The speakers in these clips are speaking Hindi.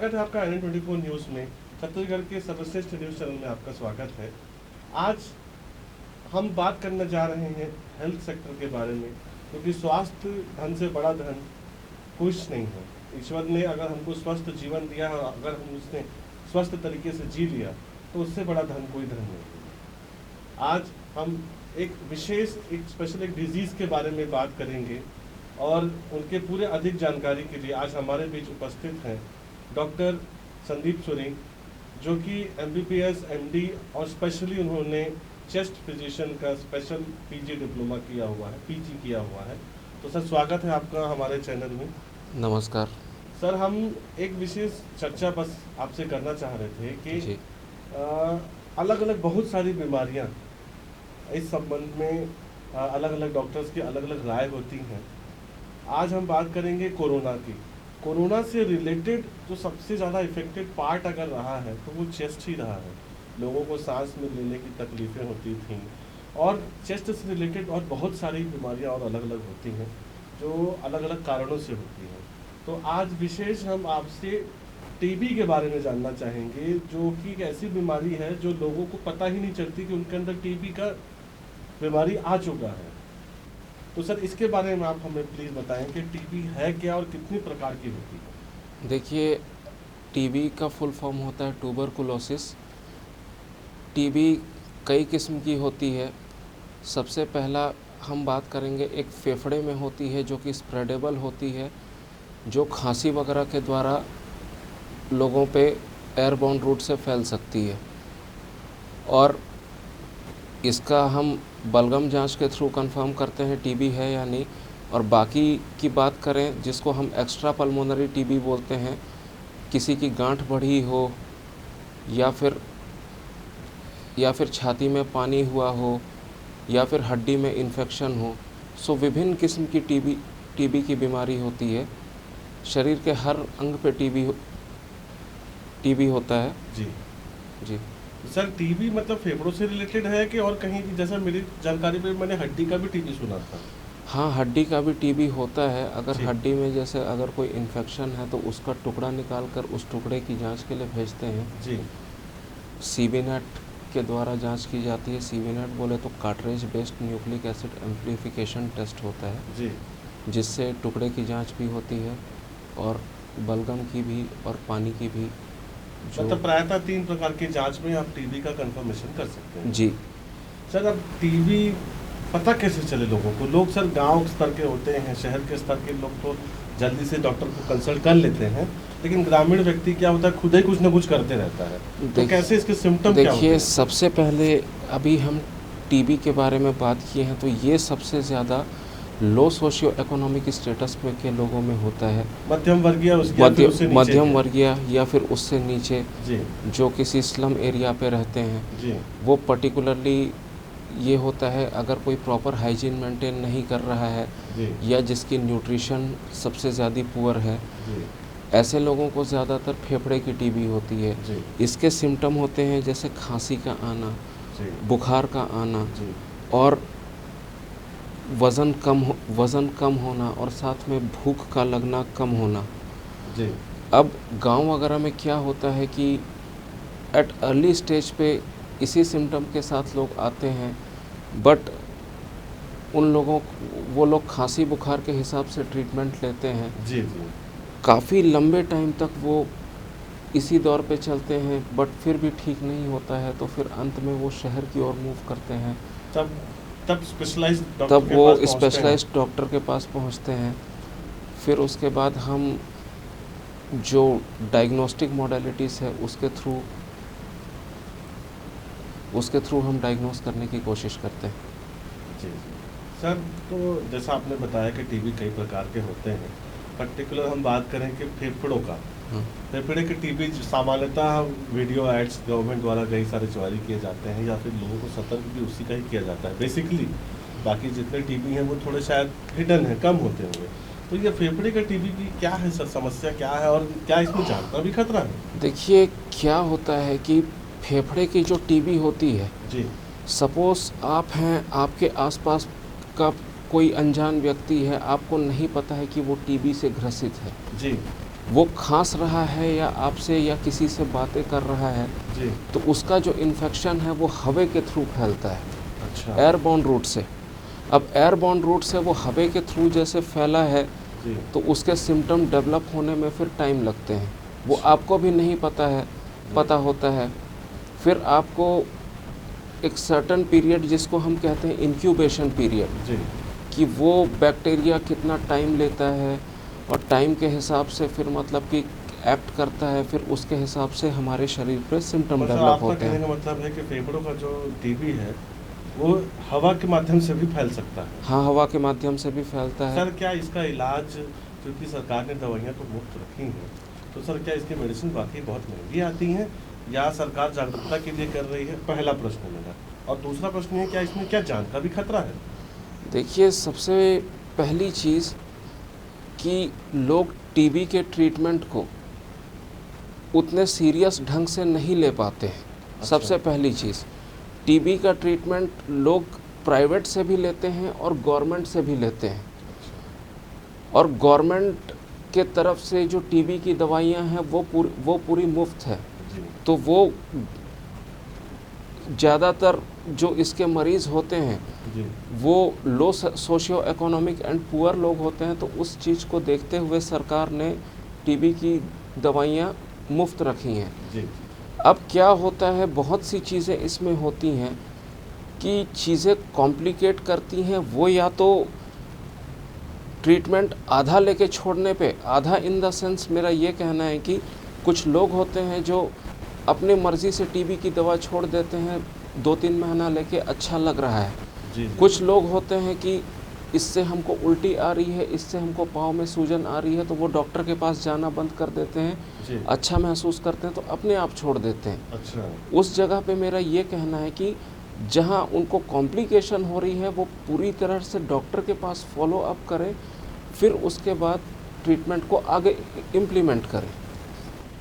स्वागत है आपका NN24 न्यूज़ में। छत्तीसगढ़ के सर्वश्रेष्ठ न्यूज़ चैनल में आपका स्वागत है। आज हम बात करने जा रहे हैं हेल्थ सेक्टर के बारे में, क्योंकि स्वास्थ्य धन से बड़ा धन कुछ नहीं है। ईश्वर ने अगर हमको स्वस्थ जीवन दिया है, अगर हम उसने स्वस्थ तरीके से जी लिया, तो उससे बड़ा धन कोई धन नहीं है। आज हम एक स्पेशल डिजीज़ के बारे में बात करेंगे और उनके पूरे अधिक जानकारी के लिए आज हमारे बीच उपस्थित हैं डॉक्टर संदीप सुरी, जो कि MBBS MD और स्पेशली उन्होंने चेस्ट फिजिशियन का स्पेशल PG डिप्लोमा किया हुआ है, PG किया हुआ है। तो सर, स्वागत है आपका हमारे चैनल में। नमस्कार सर, हम एक विशेष चर्चा बस आपसे करना चाह रहे थे कि अलग अलग बहुत सारी बीमारियां, इस संबंध में अलग अलग डॉक्टर्स की अलग अलग राय होती हैं। आज हम बात करेंगे कोरोना की। कोरोना से रिलेटेड जो सबसे ज़्यादा इफेक्टेड पार्ट अगर रहा है तो वो चेस्ट ही रहा है। लोगों को सांस में लेने की तकलीफ़ें होती थीं और चेस्ट से रिलेटेड और बहुत सारी बीमारियां और अलग अलग होती हैं जो अलग अलग कारणों से होती हैं। तो आज विशेष हम आपसे TB के बारे में जानना चाहेंगे, जो कि एक ऐसी बीमारी है जो लोगों को पता ही नहीं चलती कि उनके अंदर TB का बीमारी आ चुका है। तो सर, इसके बारे में आप हमें प्लीज़ बताएं कि TB है क्या और कितनी प्रकार की होती है। देखिए, TB का फुल फॉर्म होता है ट्यूबरकुलोसिस। TB कई किस्म की होती है। सबसे पहला हम बात करेंगे, एक फेफड़े में होती है जो कि स्प्रेडेबल होती है, जो खांसी वगैरह के द्वारा लोगों पे एयरबॉर्न रूट से फैल सकती है और इसका हम बलगम जांच के थ्रू कंफर्म करते हैं TB है या नहीं। और बाकी की बात करें, जिसको हम एक्स्ट्रा पल्मोनरी TB बोलते हैं, किसी की गांठ बढ़ी हो या फिर छाती में पानी हुआ हो या फिर हड्डी में इन्फेक्शन हो, सो विभिन्न किस्म की TB की बीमारी होती है। शरीर के हर अंग पे TB होता है। जी सर, TB मतलब फेफड़ों से रिलेटेड है कि और कहीं भी? जैसा मेरी जानकारी पे मैंने हड्डी का भी TB सुना था। हाँ, हड्डी का भी TB होता है। अगर हड्डी में जैसे अगर कोई इन्फेक्शन है तो उसका टुकड़ा निकाल कर उस टुकड़े की जांच के लिए भेजते हैं। जी। CBNET के द्वारा जांच की जाती है। CBNET बोले तो cartridge based nucleic acid amplification test होता है जी, जिससे टुकड़े की जांच भी होती है और बलगम की भी और पानी की भी। मतलब प्रायतः 3 प्रकार की जांच में आप TB का कंफर्मेशन कर सकते हैं। जी सर, अब TB पता कैसे चले लोगों को? लोग सर गांव स्तर के होते हैं, शहर के स्तर के लोग तो जल्दी से डॉक्टर को कंसल्ट कर लेते हैं, लेकिन ग्रामीण व्यक्ति क्या होता है, खुद ही कुछ ना कुछ करते रहता है। तो कैसे इसके सिम्टम क्या होते हैं? देखिए, सबसे पहले अभी हम TB के बारे में बात किए हैं तो ये सबसे ज़्यादा लो सोशियो इकोनॉमिक स्टेटस में के लोगों में होता है। मध्यम वर्गीय या फिर उससे नीचे जी, जो किसी स्लम एरिया पे रहते हैं जी, वो पर्टिकुलरली ये होता है। अगर कोई प्रॉपर हाइजीन मेंटेन नहीं कर रहा है जी, या जिसकी न्यूट्रिशन सबसे ज़्यादा पुअर है, जी, ऐसे लोगों को ज़्यादातर फेफड़े की TB होती है। जी, इसके सिम्टम होते हैं जैसे खांसी का आना, जी, बुखार का आना जी, और वज़न कम होना और साथ में भूख का लगना कम होना। जी। अब गांव वगैरह में क्या होता है कि एट अर्ली स्टेज पे इसी सिम्टम के साथ लोग आते हैं, बट वो लोग खांसी बुखार के हिसाब से ट्रीटमेंट लेते हैं। जी, जी। काफ़ी लंबे टाइम तक वो इसी दौर पे चलते हैं, बट फिर भी ठीक नहीं होता है तो फिर अंत में वो शहर की ओर मूव करते हैं। तब स्पेशलाइज्ड डॉक्टर के पास पहुंचते हैं। फिर उसके बाद हम जो डायग्नोस्टिक मॉडलिटीज़ है उसके थ्रू हम डायग्नोस करने की कोशिश करते हैं। जी, सर, तो जैसा आपने बताया कि TB कई प्रकार के होते हैं। पर्टिकुलर हम बात करें कि फेफड़ों का, फेफड़े के TB सामान्यतः वीडियो एड्स गवर्नमेंट द्वारा कई सारे जारी किए जाते हैं या फिर लोगों को सतर्क भी उसी का ही किया जाता है बेसिकली। बाकी जितने TB हैं वो थोड़े शायद हिडन है, कम होते होंगे। तो ये फेफड़े का TB की क्या है सर, समस्या क्या है और क्या इसमें जान का भी खतरा है? देखिए, क्या होता है कि फेफड़े की जो TB होती है, जी, सपोज़ आप हैं, आपके आसपास का कोई अनजान व्यक्ति है, आपको नहीं पता है कि वो TB से ग्रसित है। जी, वो खांस रहा है या आपसे या किसी से बातें कर रहा है, जी। तो उसका जो इन्फेक्शन है वो हवा के थ्रू फैलता है, अच्छा। एयरबॉर्न रूट से। अब एयरबॉर्न रूट से वो हवा के थ्रू जैसे फैला है, जी। तो उसके सिम्टम डेवलप होने में फिर टाइम लगते हैं। वो अच्छा। आपको भी नहीं पता होता है। फिर आपको एक सर्टन पीरियड, जिसको हम कहते हैं इंक्यूबेशन पीरियड, जी। कि वो बैक्टीरिया कितना टाइम लेता है और टाइम के हिसाब से फिर मतलब कि एक्ट करता है, फिर उसके हिसाब से हमारे शरीर पे सिम्टम मतलब डेवलप आपका होते कहने हैं। का मतलब है कि फेफड़ों का जो टीबी है वो हवा के माध्यम से भी फैल सकता है। हाँ, हवा के माध्यम से भी फैलता है। सर क्या इसका इलाज, क्योंकि सरकार ने दवाइयाँ तो मुफ्त रखी हैं, तो सर क्या इसकी मेडिसिन वाकई बहुत महंगी आती हैं या सरकार जागरूकता के लिए कर रही है? पहला प्रश्न मेरा। और दूसरा प्रश्न है, क्या इसमें क्या जान का भी खतरा है? देखिए, सबसे पहली चीज़ कि लोग टीबी के ट्रीटमेंट को उतने सीरियस ढंग से नहीं ले पाते हैं। अच्छा। सबसे पहली चीज़, टीबी का ट्रीटमेंट लोग प्राइवेट से भी लेते हैं और गवर्नमेंट से भी लेते हैं। अच्छा। और गवर्नमेंट के तरफ से जो टीबी की दवाइयाँ हैं वो पूरी मुफ्त है। जी। तो वो ज़्यादातर जो इसके मरीज़ होते हैं जी। वो लो सोशियो इकोनॉमिक एंड पुअर लोग होते हैं, तो उस चीज़ को देखते हुए सरकार ने टीबी की दवाइयाँ मुफ्त रखी हैं। जी। अब क्या होता है, बहुत सी चीज़ें इसमें होती हैं कि चीज़ें कॉम्प्लिकेट करती हैं। वो या तो ट्रीटमेंट आधा लेके छोड़ने पे, आधा इन द सेंस मेरा ये कहना है कि कुछ लोग होते हैं जो अपनी मर्ज़ी से टीबी की दवा छोड़ देते हैं, 2-3 महीना लेके अच्छा लग रहा है। जी। कुछ लोग होते हैं कि इससे हमको उल्टी आ रही है, इससे हमको पाँव में सूजन आ रही है, तो वो डॉक्टर के पास जाना बंद कर देते हैं, जी। अच्छा महसूस करते हैं तो अपने आप छोड़ देते हैं। अच्छा। उस जगह पे मेरा ये कहना है कि जहाँ उनको कॉम्प्लिकेशन हो रही है वो पूरी तरह से डॉक्टर के पास फॉलो अप करें, फिर उसके बाद ट्रीटमेंट को आगे इम्प्लीमेंट करें।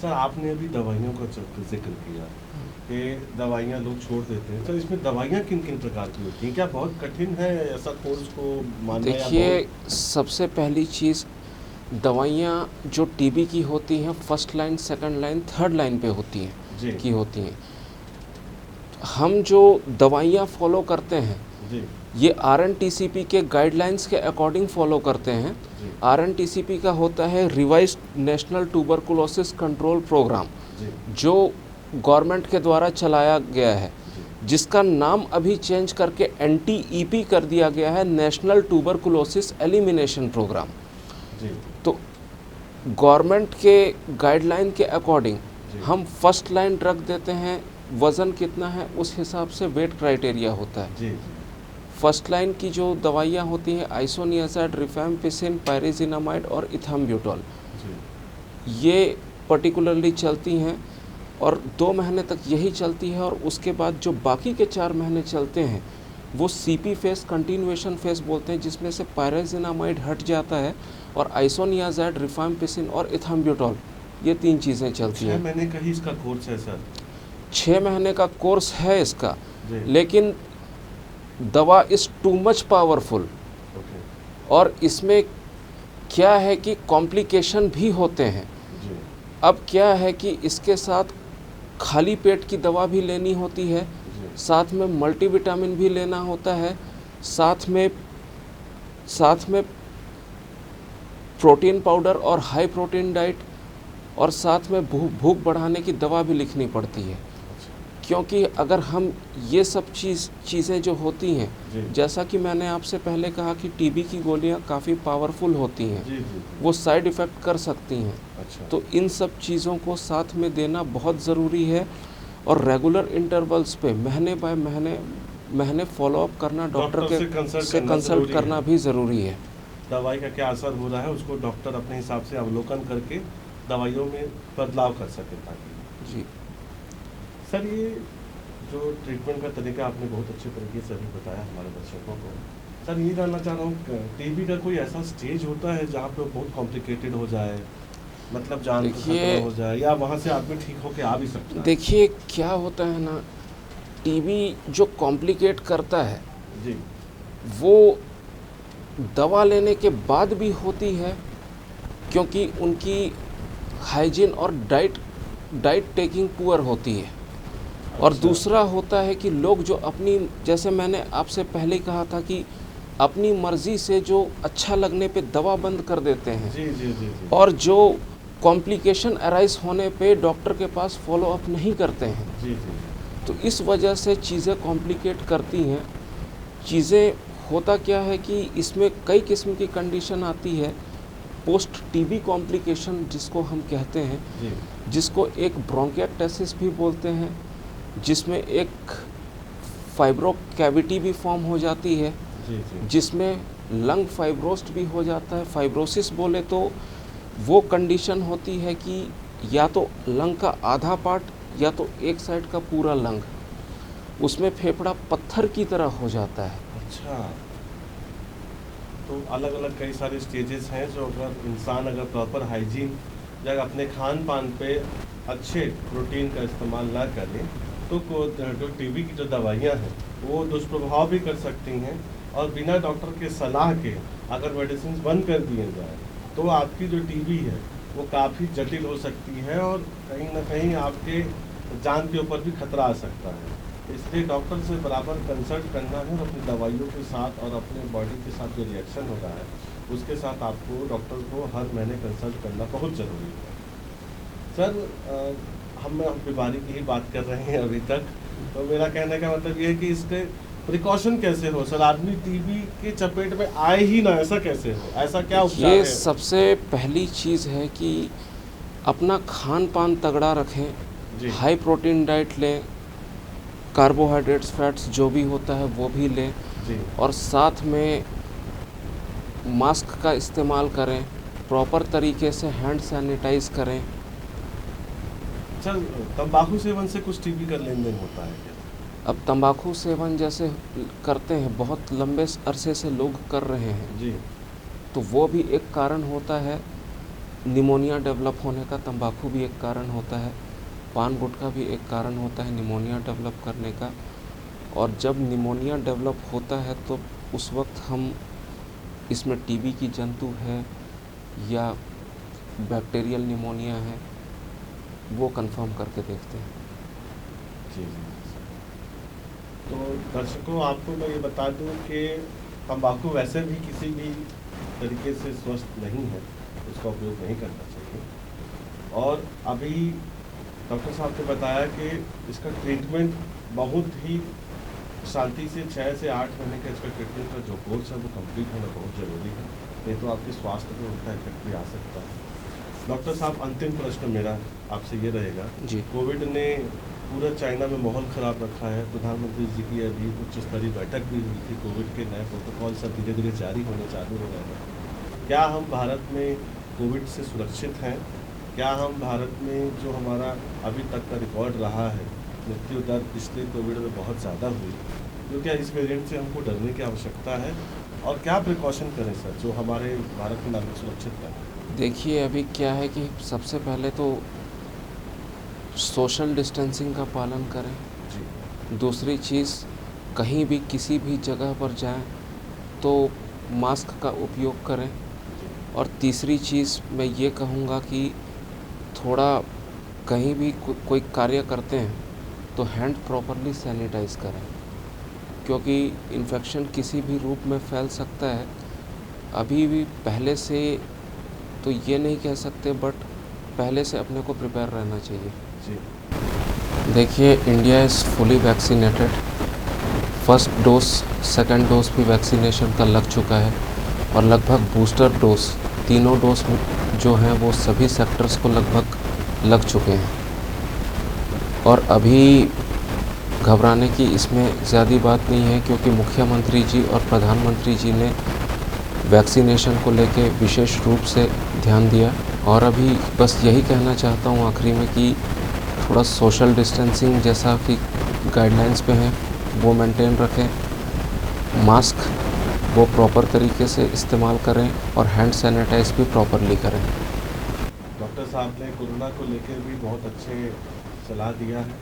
सर आपने अभी दवाइयों का जिक्र किया कि दवाइयाँ लोग छोड़ देते हैं, तो इसमें दवाइयाँ किन किन प्रकार की होती हैं? क्या बहुत कठिन है ऐसा कोर्स को मानना? या देखिए, सबसे पहली चीज़, दवाइयाँ जो टीबी की होती हैं first line, second line, third line पे होती हैं। हम जो दवाइयाँ फॉलो करते हैं जी। ये RNTCP के गाइडलाइंस के अकॉर्डिंग फॉलो करते हैं। जी। RNTCP का होता है revised national tuberculosis control programme, जी। जो गवर्नमेंट के द्वारा चलाया गया है, जिसका नाम अभी चेंज करके NTEP कर दिया गया है, नेशनल ट्यूबरकुलोसिस एलिमिनेशन प्रोग्राम। जी। तो गवर्नमेंट के गाइडलाइन के अकॉर्डिंग हम फर्स्ट लाइन ड्रग देते हैं। वज़न कितना है उस हिसाब से वेट क्राइटेरिया होता है। जी। फर्स्ट लाइन की जो दवाइयाँ होती हैं आइसोनियाज़ाइड, रिफैम्पिसिन, पायरिजिनामाइड और इथाम्ब्यूटॉल, जी। ये पर्टिकुलरली चलती हैं और 2 महीने तक यही चलती है। और उसके बाद जो बाकी के 4 महीने चलते हैं वो CP फेस, कंटिन्यूएशन फेस बोलते हैं, जिसमें से पायरिजिनामाइड हट जाता है और आइसोनियाज़ाइड, रिफैम्पिसिन और इथाम्ब्यूटॉल, ये 3 चीज़ें चलती हैं। 6 महीने का ही इसका कोर्स है सर? 6 महीने का कोर्स है इसका, जी। लेकिन दवा is too much powerful. Okay. और इसमें क्या है कि कॉम्प्लिकेशन भी होते हैं। जी। अब क्या है कि इसके साथ खाली पेट की दवा भी लेनी होती है, जी। साथ में मल्टीविटामिन भी लेना होता है, साथ में प्रोटीन पाउडर और हाई प्रोटीन डाइट, और साथ में भूख बढ़ाने की दवा भी लिखनी पड़ती है। क्योंकि अगर हम ये सब चीज़ें जो होती हैं, जैसा कि मैंने आपसे पहले कहा कि टीबी की गोलियां काफ़ी पावरफुल होती हैं, जी। जी। वो साइड इफ़ेक्ट कर सकती हैं। अच्छा। तो इन सब चीज़ों को साथ में देना बहुत ज़रूरी है और रेगुलर इंटरवल्स पे महीने बाय महीने फॉलोअप करना, डॉक्टर से कंसल्ट करना भी ज़रूरी है। दवाई का क्या असर हो रहा है उसको डॉक्टर अपने हिसाब से अवलोकन करके दवाइयों में बदलाव कर सके ताकि। जी सर, ये जो ट्रीटमेंट का तरीका आपने बहुत अच्छे तरीके से अभी बताया हमारे दर्शकों को। सर, ये जानना चाह रहा हूँ, टीबी का कोई ऐसा स्टेज होता है जहाँ पे बहुत कॉम्प्लिकेटेड हो जाए, मतलब जान का खतरा हो जाए, या वहाँ से आदमी ठीक होके आ भी सकता है? देखिए, क्या होता है ना, टीबी जो कॉम्प्लिकेट करता है जी। वो दवा लेने के बाद भी होती है, क्योंकि उनकी हाइजीन और डाइट टेकिंग पुअर होती है। और अच्छा। दूसरा होता है कि लोग जो अपनी, जैसे मैंने आपसे पहले कहा था कि अपनी मर्ज़ी से जो अच्छा लगने पे दवा बंद कर देते हैं, जी जी जी जी और जो कॉम्प्लिकेशन अराइज होने पे डॉक्टर के पास फॉलो अप नहीं करते हैं, जी जी तो इस वजह से चीज़ें कॉम्प्लिकेट करती हैं। चीज़ें होता क्या है कि इसमें कई किस्म की कंडीशन आती है। पोस्ट टीबी कॉम्प्लिकेशन जिसको हम कहते हैं, जी जिसको एक ब्रोंकियाटेसिस भी बोलते हैं, जिसमें एक फाइब्रो कैविटी भी फॉर्म हो जाती है, जी जी जिसमें लंग फाइब्रोस्ट भी हो जाता है। फाइब्रोसिस बोले तो वो कंडीशन होती है कि या तो लंग का आधा पार्ट या तो एक साइड का पूरा लंग, उसमें फेफड़ा पत्थर की तरह हो जाता है। अच्छा। तो अलग अलग कई सारे स्टेजेस हैं जो अगर इंसान अगर प्रॉपर हाइजीन या अपने खान पान पे अच्छे प्रोटीन का इस्तेमाल ना करें तो जो टीबी की जो दवाइयाँ हैं वो दुष्प्रभाव भी कर सकती हैं, और बिना डॉक्टर के सलाह के अगर मेडिसिन बंद कर दिए जाए तो आपकी जो टीबी है वो काफ़ी जटिल हो सकती है, और कहीं ना कहीं आपके जान के ऊपर भी खतरा आ सकता है। इसलिए डॉक्टर से बराबर कंसल्ट करना है, और अपनी दवाइयों के साथ और अपने बॉडी के साथ जो रिएक्शन होता है उसके साथ आपको डॉक्टर को हर महीने कंसल्ट करना बहुत ज़रूरी है। सर, हम बीमारी की ही बात कर रहे हैं अभी तक, तो मेरा कहने का मतलब ये है कि इसके प्रिकॉशन कैसे हो सर? आदमी टीबी के चपेट में आए ही ना, ऐसा कैसे हो? ऐसा क्या उपचार ये है? सबसे पहली चीज़ है कि अपना खान पान तगड़ा रखें, जी हाई प्रोटीन डाइट लें, कार्बोहाइड्रेट्स फैट्स जो भी होता है वो भी लें, जी और साथ में मास्क का इस्तेमाल करें, प्रॉपर तरीके से हैंड सैनिटाइज करें। सर, तंबाकू सेवन से कुछ टीबी का लेन देन होता है क्या? अब तंबाकू सेवन जैसे करते हैं, बहुत लंबे अरसे से लोग कर रहे हैं, जी तो वो भी एक कारण होता है। निमोनिया डेवलप होने का तंबाकू भी एक कारण होता है, पान गुटखा भी एक कारण होता है निमोनिया डेवलप करने का। और जब निमोनिया डेवलप होता है तो उस वक्त हम इसमें टीबी की जंतु है या बैक्टीरियल निमोनिया है वो कंफर्म करके देखते हैं। जी जी। तो दर्शकों, आपको मैं ये बता दूं कि तंबाकू वैसे भी किसी भी तरीके से स्वस्थ नहीं है, उसका उपयोग नहीं करना चाहिए। और अभी डॉक्टर साहब ने बताया कि इसका ट्रीटमेंट बहुत ही शांति से 6 से 8 महीने का इसका ट्रीटमेंट का जो कोर्स है वो कंप्लीट होना बहुत ज़रूरी है, नहीं तो आपके स्वास्थ्य पे उल्टा इफेक्ट भी आ सकता है। डॉक्टर साहब, अंतिम प्रश्न मेरा आपसे ये रहेगा, जी। कोविड ने पूरा चाइना में माहौल ख़राब रखा है। प्रधानमंत्री जी की अभी उच्च स्तरीय बैठक भी हुई थी, कोविड के नए प्रोटोकॉल सब धीरे धीरे जारी होने चालू हो रहे हैं। क्या हम भारत में कोविड से सुरक्षित हैं? क्या हम भारत में जो हमारा अभी तक का रिकॉर्ड रहा है, मृत्यु दर पिछले कोविड में बहुत ज़्यादा हुई, तो क्या इस वेरिएंट से हमको डरने की आवश्यकता है? और क्या प्रिकॉशन करें सर जो हमारे भारत के नागरिक सुरक्षित करें? देखिए, अभी क्या है कि सबसे पहले तो सोशल डिस्टेंसिंग का पालन करें। जी दूसरी चीज़, कहीं भी किसी भी जगह पर जाएं तो मास्क का उपयोग करें। और तीसरी चीज़ मैं ये कहूँगा कि थोड़ा कहीं भी कोई कार्य करते हैं तो हैंड प्रॉपरली सैनिटाइज़ करें, क्योंकि इन्फेक्शन किसी भी रूप में फैल सकता है। अभी भी पहले से तो ये नहीं कह सकते, बट पहले से अपने को प्रिपेयर रहना चाहिए। जी देखिए, India is fully vaccinated. First dose, second dose भी वैक्सीनेशन का लग चुका है, और लगभग बूस्टर डोज, तीनों डोज जो हैं वो सभी सेक्टर्स को लगभग लग चुके हैं। और अभी घबराने की इसमें ज़्यादा बात नहीं है, क्योंकि मुख्यमंत्री जी और प्रधानमंत्री जी ने वैक्सीनेशन को लेके विशेष रूप से ध्यान दिया। और अभी बस यही कहना चाहता हूँ आखिरी में कि थोड़ा सोशल डिस्टेंसिंग जैसा कि गाइडलाइंस पे हैं वो मेंटेन रखें, मास्क वो प्रॉपर तरीके से इस्तेमाल करें, और हैंड सैनिटाइज भी प्रॉपरली करें। डॉक्टर साहब ने कोरोना को लेकर भी बहुत अच्छे सलाह दिया है,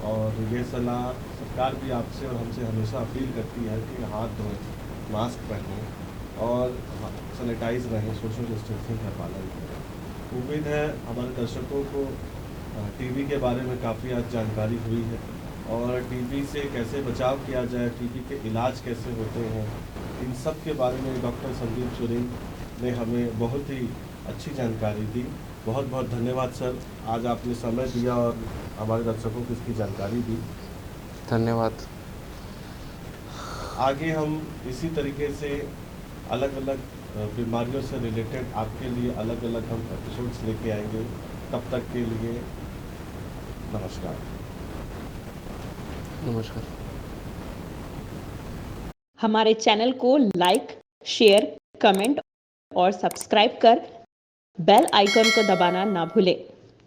और ये सलाह सरकार भी आपसे और हमसे हमेशा अपील करती है कि हाथ धोएं, मास्क पहनें और सैनिटाइज रहें, सोशल डिस्टेंसिंग का पालन करें। उम्मीद है हमारे दर्शकों को टीबी के बारे में काफ़ी आज जानकारी हुई है और टीबी से कैसे बचाव किया जाए, टीबी के इलाज कैसे होते हैं, इन सब के बारे में डॉक्टर संदीप सुरीन ने हमें बहुत ही अच्छी जानकारी दी। बहुत बहुत धन्यवाद सर, आज आपने समय दिया और हमारे दर्शकों को इसकी जानकारी दी। धन्यवाद। आगे हम इसी तरीके से अलग अलग बीमारियों से रिलेटेड आपके लिए अलग अलग हम एपिसोड्स लेके आएंगे। तब तक के लिए नमस्कार। नमस्कार। हमारे चैनल को लाइक, शेयर, कमेंट और सब्सक्राइब कर बेल आइकन को दबाना ना भूलें।